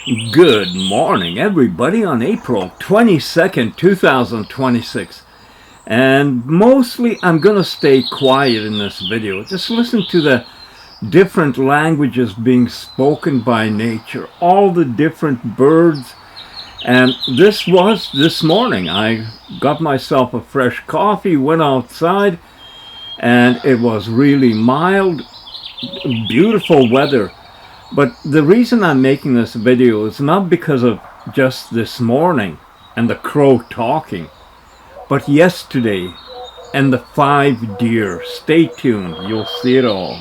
Good morning, everybody, on April 22nd, 2026. And mostly I'm going to stay quiet in this video. Just listen to the different languages being spoken by nature, all the different birds. And this was this morning. I got myself a fresh coffee, went outside, and it was really mild, beautiful weather. But the reason I'm making this video is not because of just this morning and the crow talking, but yesterday and the 5 deer. Stay tuned, you'll see it all.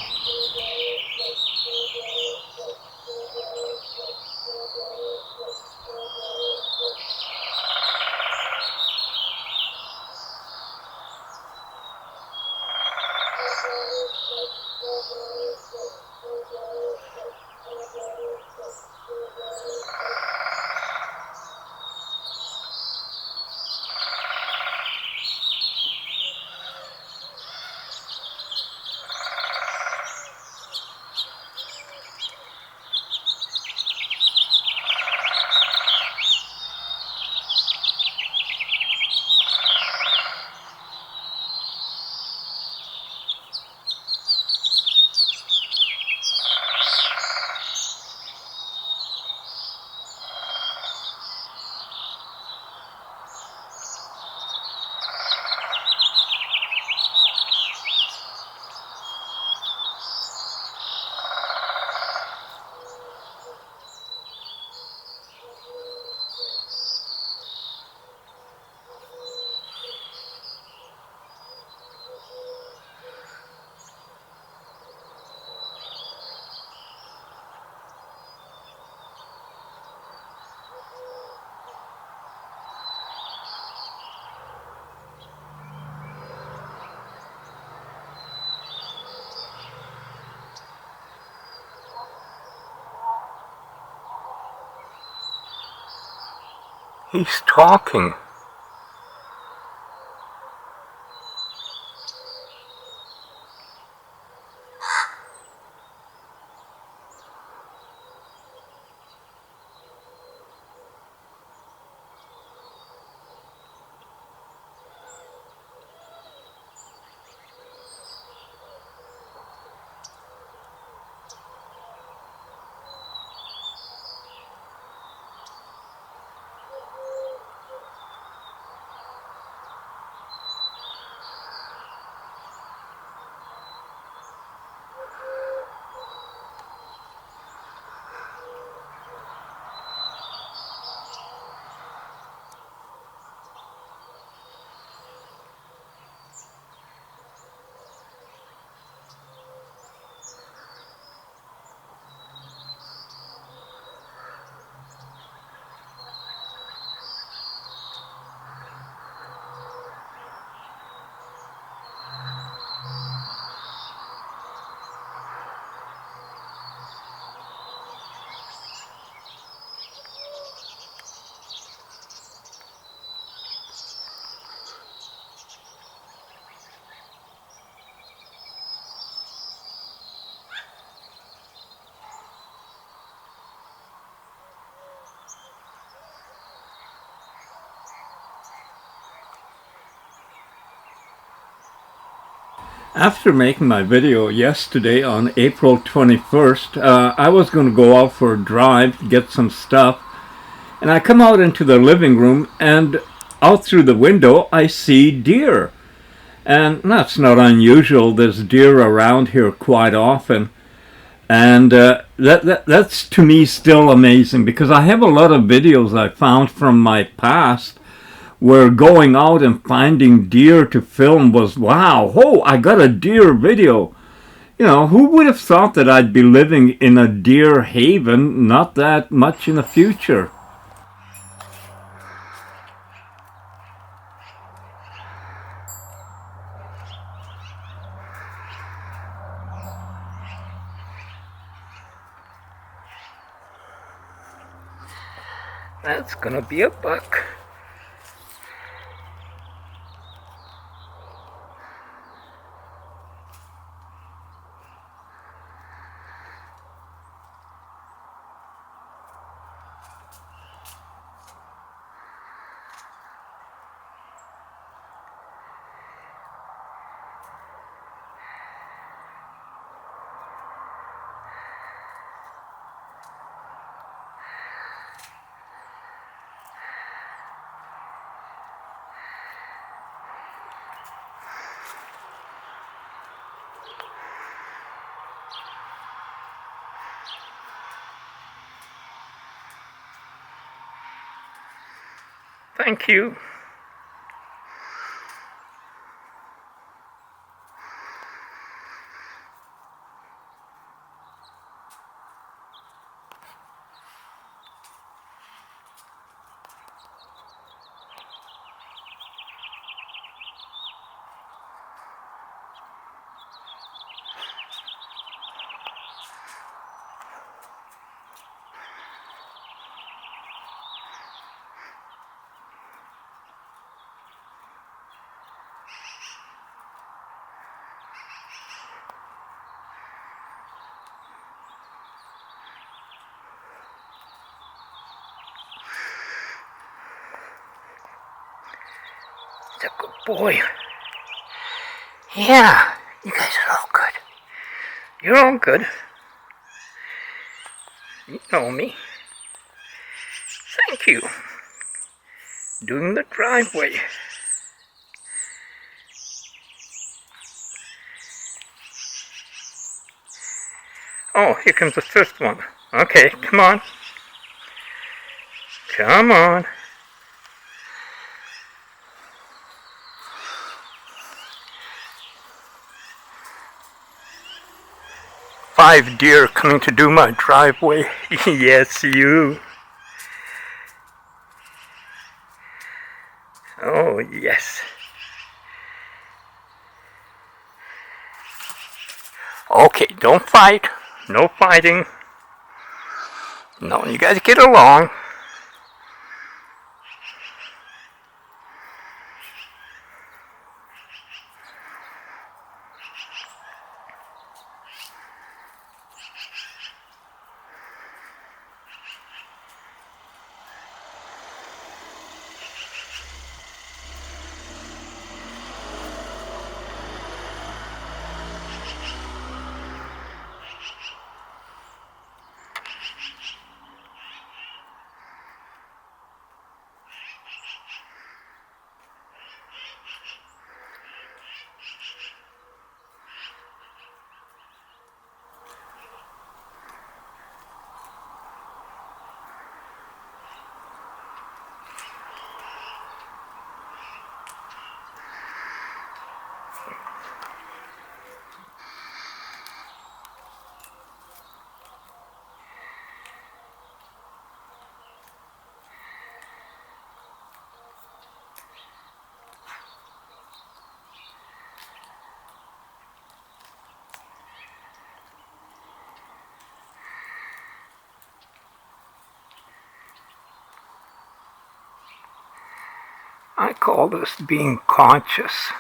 He's talking. After making my video yesterday on April 21st, I was going to go out for a drive, get some stuff, and I come out into the living room, and out through the window I see deer. And that's not unusual. There's deer around here quite often. And that's to me still amazing, because I have a lot of videos I found from my past where going out and finding deer to film was, wow, oh, I got a deer video. You know, who would have thought that I'd be living in a deer haven not that much in the future? That's gonna be a buck. Thank you. He's a good boy. Yeah, you guys are all good. You're all good. You know me. Thank you. Doing the driveway. Oh, here comes the first one. Okay, come on. Come on. Five deer coming to do my driveway. Yes, you. Oh, yes. Okay, don't fight. No fighting. No, you guys get along. I call this being conscious.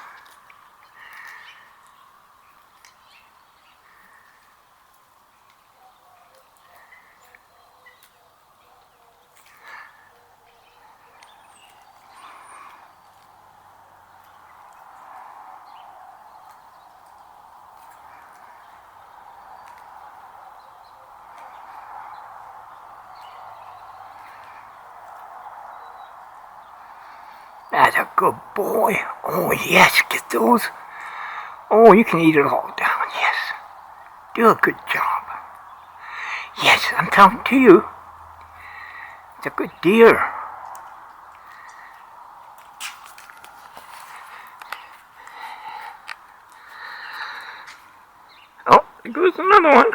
That's a good boy. Oh, yes, get those. Oh, you can eat it all down, yes. Do a good job. Yes, I'm talking to you. It's a good deer. Oh, there goes another one.